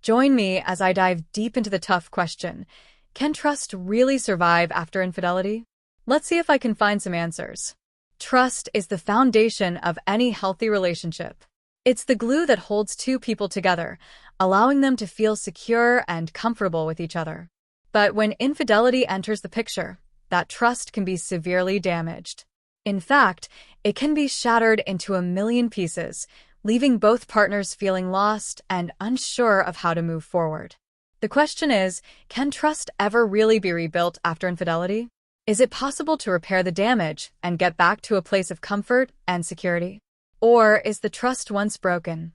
Join me as I dive deep into the tough question. Can trust really survive after infidelity? Let's see if I can find some answers. Trust is the foundation of any healthy relationship. It's the glue that holds two people together, allowing them to feel secure and comfortable with each other. But when infidelity enters the picture, that trust can be severely damaged. In fact, it can be shattered into a million pieces, leaving both partners feeling lost and unsure of how to move forward. The question is, can trust ever really be rebuilt after infidelity? Is it possible to repair the damage and get back to a place of comfort and security? Or is the trust once broken,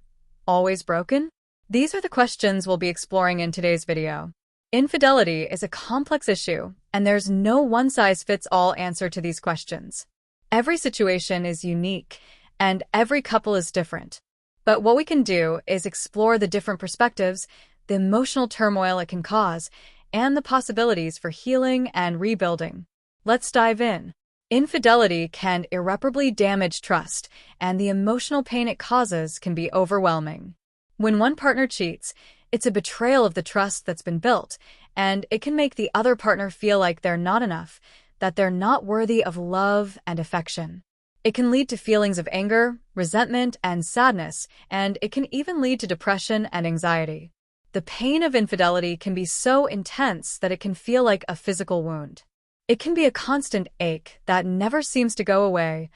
always broken? These are the questions we'll be exploring in today's video. Infidelity is a complex issue, and there's no one-size-fits-all answer to these questions. Every situation is unique, and every couple is different. But what we can do is explore the different perspectives, the emotional turmoil it can cause, and the possibilities for healing and rebuilding. Let's dive in. Infidelity can irreparably damage trust, and the emotional pain it causes can be overwhelming. When one partner cheats, it's a betrayal of the trust that's been built, and it can make the other partner feel like they're not enough, that they're not worthy of love and affection. It can lead to feelings of anger, resentment, and sadness, and it can even lead to depression and anxiety. The pain of infidelity can be so intense that it can feel like a physical wound. It can be a constant ache that never seems to go away,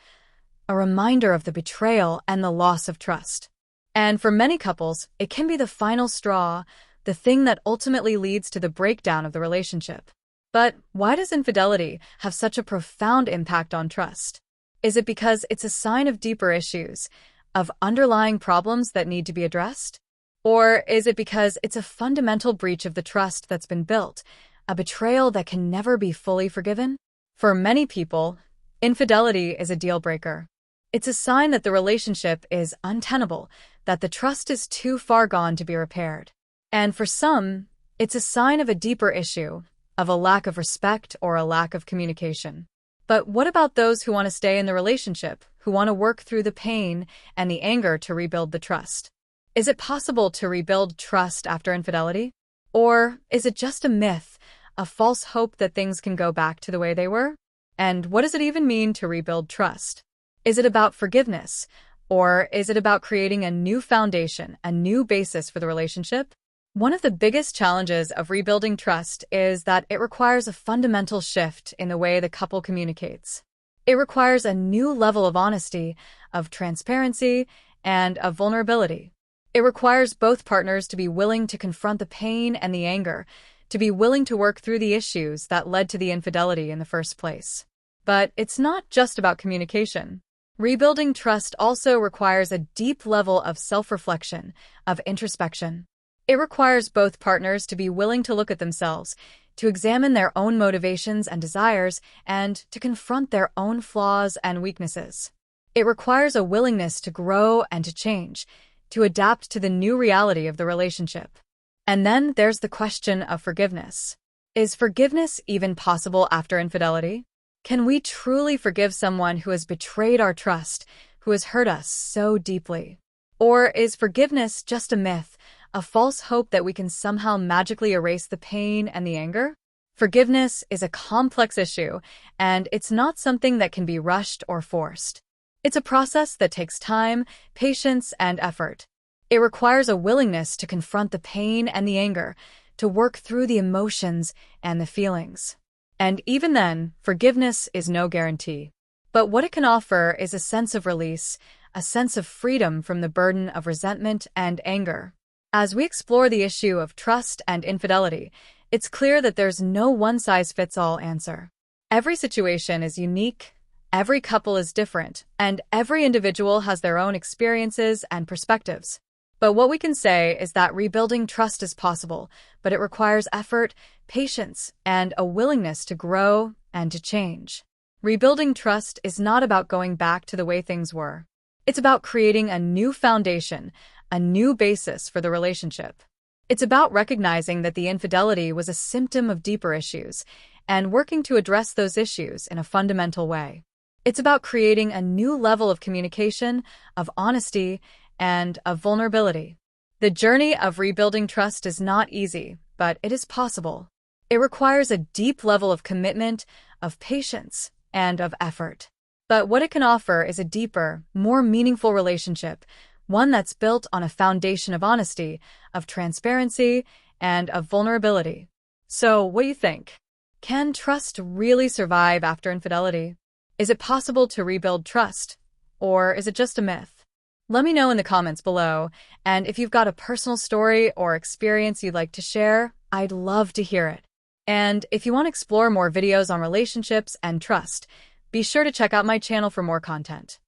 a reminder of the betrayal and the loss of trust. And for many couples, it can be the final straw, the thing that ultimately leads to the breakdown of the relationship. But why does infidelity have such a profound impact on trust? Is it because it's a sign of deeper issues, of underlying problems that need to be addressed? Or is it because it's a fundamental breach of the trust that's been built, a betrayal that can never be fully forgiven? For many people, infidelity is a deal breaker. It's a sign that the relationship is untenable, that the trust is too far gone to be repaired. And for some, it's a sign of a deeper issue, of a lack of respect or a lack of communication. But what about those who want to stay in the relationship, who want to work through the pain and the anger to rebuild the trust? Is it possible to rebuild trust after infidelity? Or is it just a myth, a false hope that things can go back to the way they were? And what does it even mean to rebuild trust? Is it about forgiveness? Or is it about creating a new foundation, a new basis for the relationship? One of the biggest challenges of rebuilding trust is that it requires a fundamental shift in the way the couple communicates. It requires a new level of honesty, of transparency, and of vulnerability. It requires both partners to be willing to confront the pain and the anger, to be willing to work through the issues that led to the infidelity in the first place. But it's not just about communication. Rebuilding trust also requires a deep level of self-reflection, of introspection. It requires both partners to be willing to look at themselves, to examine their own motivations and desires, and to confront their own flaws and weaknesses. It requires a willingness to grow and to change, to adapt to the new reality of the relationship. And then there's the question of forgiveness. Is forgiveness even possible after infidelity? Can we truly forgive someone who has betrayed our trust, who has hurt us so deeply? Or is forgiveness just a myth, a false hope that we can somehow magically erase the pain and the anger? Forgiveness is a complex issue, and it's not something that can be rushed or forced. It's a process that takes time, patience, and effort. It requires a willingness to confront the pain and the anger, to work through the emotions and the feelings. And even then, forgiveness is no guarantee. But what it can offer is a sense of release, a sense of freedom from the burden of resentment and anger. As we explore the issue of trust and infidelity, it's clear that there's no one-size-fits-all answer. Every situation is unique, every couple is different, and every individual has their own experiences and perspectives. But what we can say is that rebuilding trust is possible, but it requires effort, patience, and a willingness to grow and to change. Rebuilding trust is not about going back to the way things were. It's about creating a new foundation, a new basis for the relationship. It's about recognizing that the infidelity was a symptom of deeper issues and working to address those issues in a fundamental way. It's about creating a new level of communication, of honesty, and of vulnerability. The journey of rebuilding trust is not easy, but it is possible. It requires a deep level of commitment, of patience, and of effort. But what it can offer is a deeper, more meaningful relationship, one that's built on a foundation of honesty, of transparency, and of vulnerability. So, what do you think? Can trust really survive after infidelity? Is it possible to rebuild trust? Or is it just a myth? Let me know in the comments below, and if you've got a personal story or experience you'd like to share, I'd love to hear it. And if you want to explore more videos on relationships and trust, be sure to check out my channel for more content.